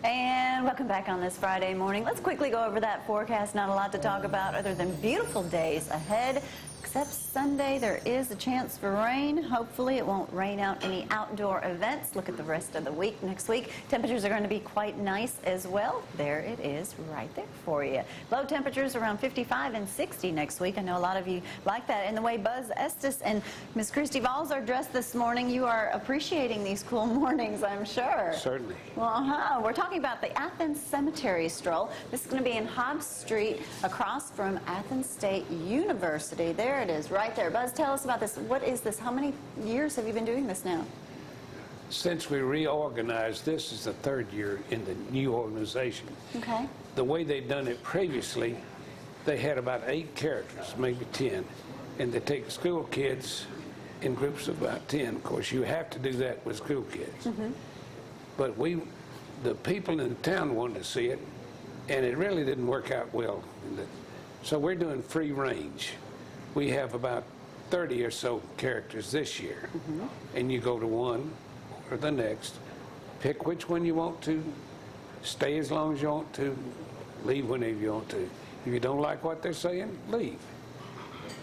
And welcome back on this Friday morning. Let's quickly go over that forecast. Not a lot to talk about other than beautiful days ahead. Except Sunday, there is a chance for rain. Hopefully it won't rain out any outdoor events. Look at the rest of the week. Next week, temperatures are going to be quite nice as well. There it is right there for you. Low temperatures around 55 and 60 next week. I know a lot of you like that. And the way Buzz, Estes, and Miss Kristi Valls are dressed this morning, you are appreciating these cool mornings, I'm sure. Certainly. Well, we're talking about the Athens Cemetery Stroll. This is going to be in Hobbs Street across from Athens State University. There it is, right there. Buzz, tell us about this. What is this? How many years have you been doing this now? Since we reorganized, this is the third year in the new organization. Okay. The way they'd done it previously, they had about 8 characters, maybe 10, and they take school kids in groups of about 10. Of course, you have to do that with school kids. But the people in town wanted to see it, and it really didn't work out well. So we're doing free range. We have about 30 or so characters this year, and you go to one or the next, pick which one you want to, stay as long as you want to, leave whenever you want to. If you don't like what they're saying, leave.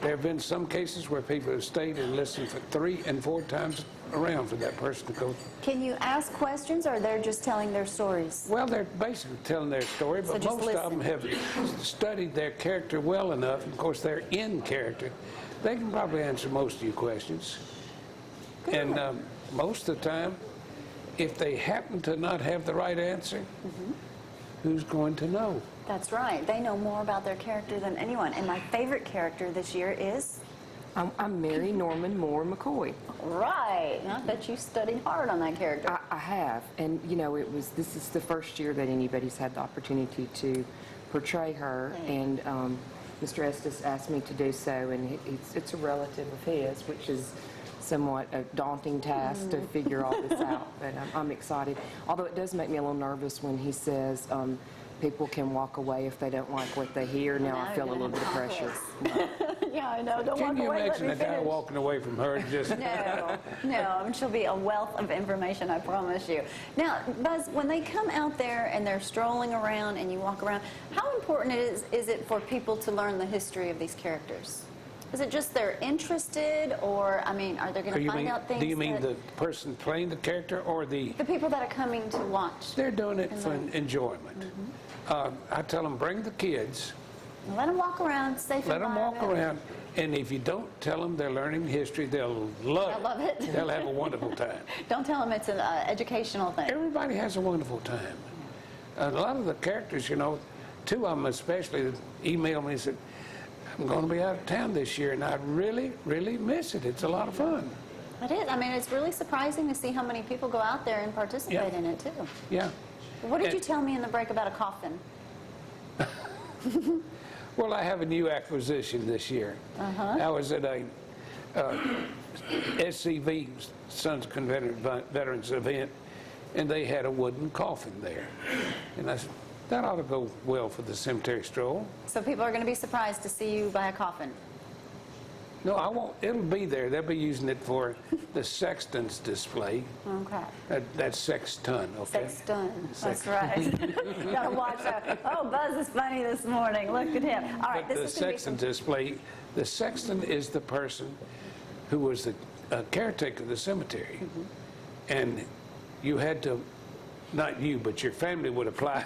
There have been some cases where people have stayed and listened for 3 and 4 times around for that person to go. Can you ask questions, or they're just telling their stories? Well, they're basically telling their story, but So most of them have studied their character well enough. Of course, they're in character. They can probably answer most of your questions. Good. And most of the time, if they happen to not have the right answer, who's going to know? That's right. They know more about their character than anyone. And my favorite character this year is? I'm Mary Norman Moore McCoy. Right. I bet you studied hard on that character. I have, and you know, this is the first year that anybody's had the opportunity to portray her, and Mr. Estes asked me to do so, and it's a relative of his, which is somewhat a daunting task to figure all this out, but I'm excited. Although it does make me a little nervous when he says people can walk away if they don't like what they hear. Now I feel a little bit of pressure. Yeah, I know. Don't walk Can you away. imagine a guy walking away from her and just... No, she'll be a wealth of information, I promise you. Now, Buzz, when they come out there and they're strolling around and you walk around, how important is it for people to learn the history of these characters? Is it just they're interested, or, I mean, are they going to find out things? Do you mean the person playing the character, or the people that are coming to watch? They're doing it for enjoyment. I tell them, bring the kids. Let them walk around, safe Let them walk environment. around, and if you don't tell them they're learning history, they'll love it. They'll have a wonderful time. Don't tell them it's an educational thing. Everybody has a wonderful time. A lot of the characters, you know, 2 of them especially, emailed me and said, I'm going to be out of town this year, and I really, really miss it. It's a lot of fun. It is. I mean, it's really surprising to see how many people go out there and participate in it, too. Yeah. What did you tell me in the break about a coffin? Well, I have a new acquisition this year. I was at a SCV, Sons of Confederate Veterans event, and they had a wooden coffin there. And I said, that ought to go well for the cemetery stroll. So people are going to be surprised to see you buy a coffin. No, I won't. It'll be there. They'll be using it for the sexton's display. Okay. That's sexton, okay? Sexton. That's right. Gotta watch that. Oh, Buzz is funny this morning. Look at him. All right, But this the is sexton display, the sexton is the person who was the caretaker of the cemetery. And you had to, not you, but your family would apply,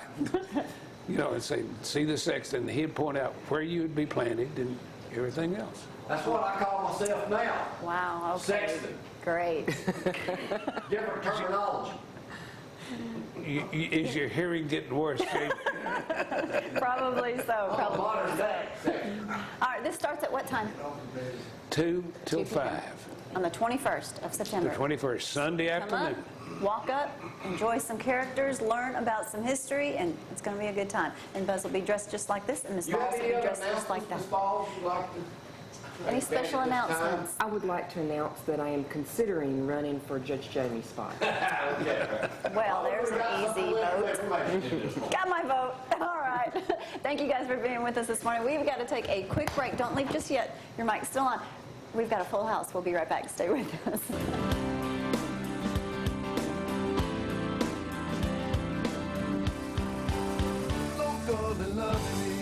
you know, and say, see the sexton. He'd point out where you would be planted and everything else. That's what I call myself now. Wow, okay. Sexton. Great. Different terminology. Is your hearing getting worse, Jake? Probably so. Probably. Modern day. All right, this starts at what time? 2 till 5. On the 21st of The September. 21st, Sunday Come afternoon. up, walk up, enjoy some characters, learn about some history, and it's going to be a good time. And Buzz will be dressed just like this, and Miss You Valls have will any be other dressed just like that. announcements, Ms. Valls, you'd like to Any special announcements? I would like to announce that I am considering running for Judge Jamie's spot. Well, there's an easy vote. Got my vote. All right. Thank you guys for being with us this morning. We've got to take a quick break. Don't leave just yet. Your mic's still on. We've got a full house. We'll be right back. Stay with us. faithful and loving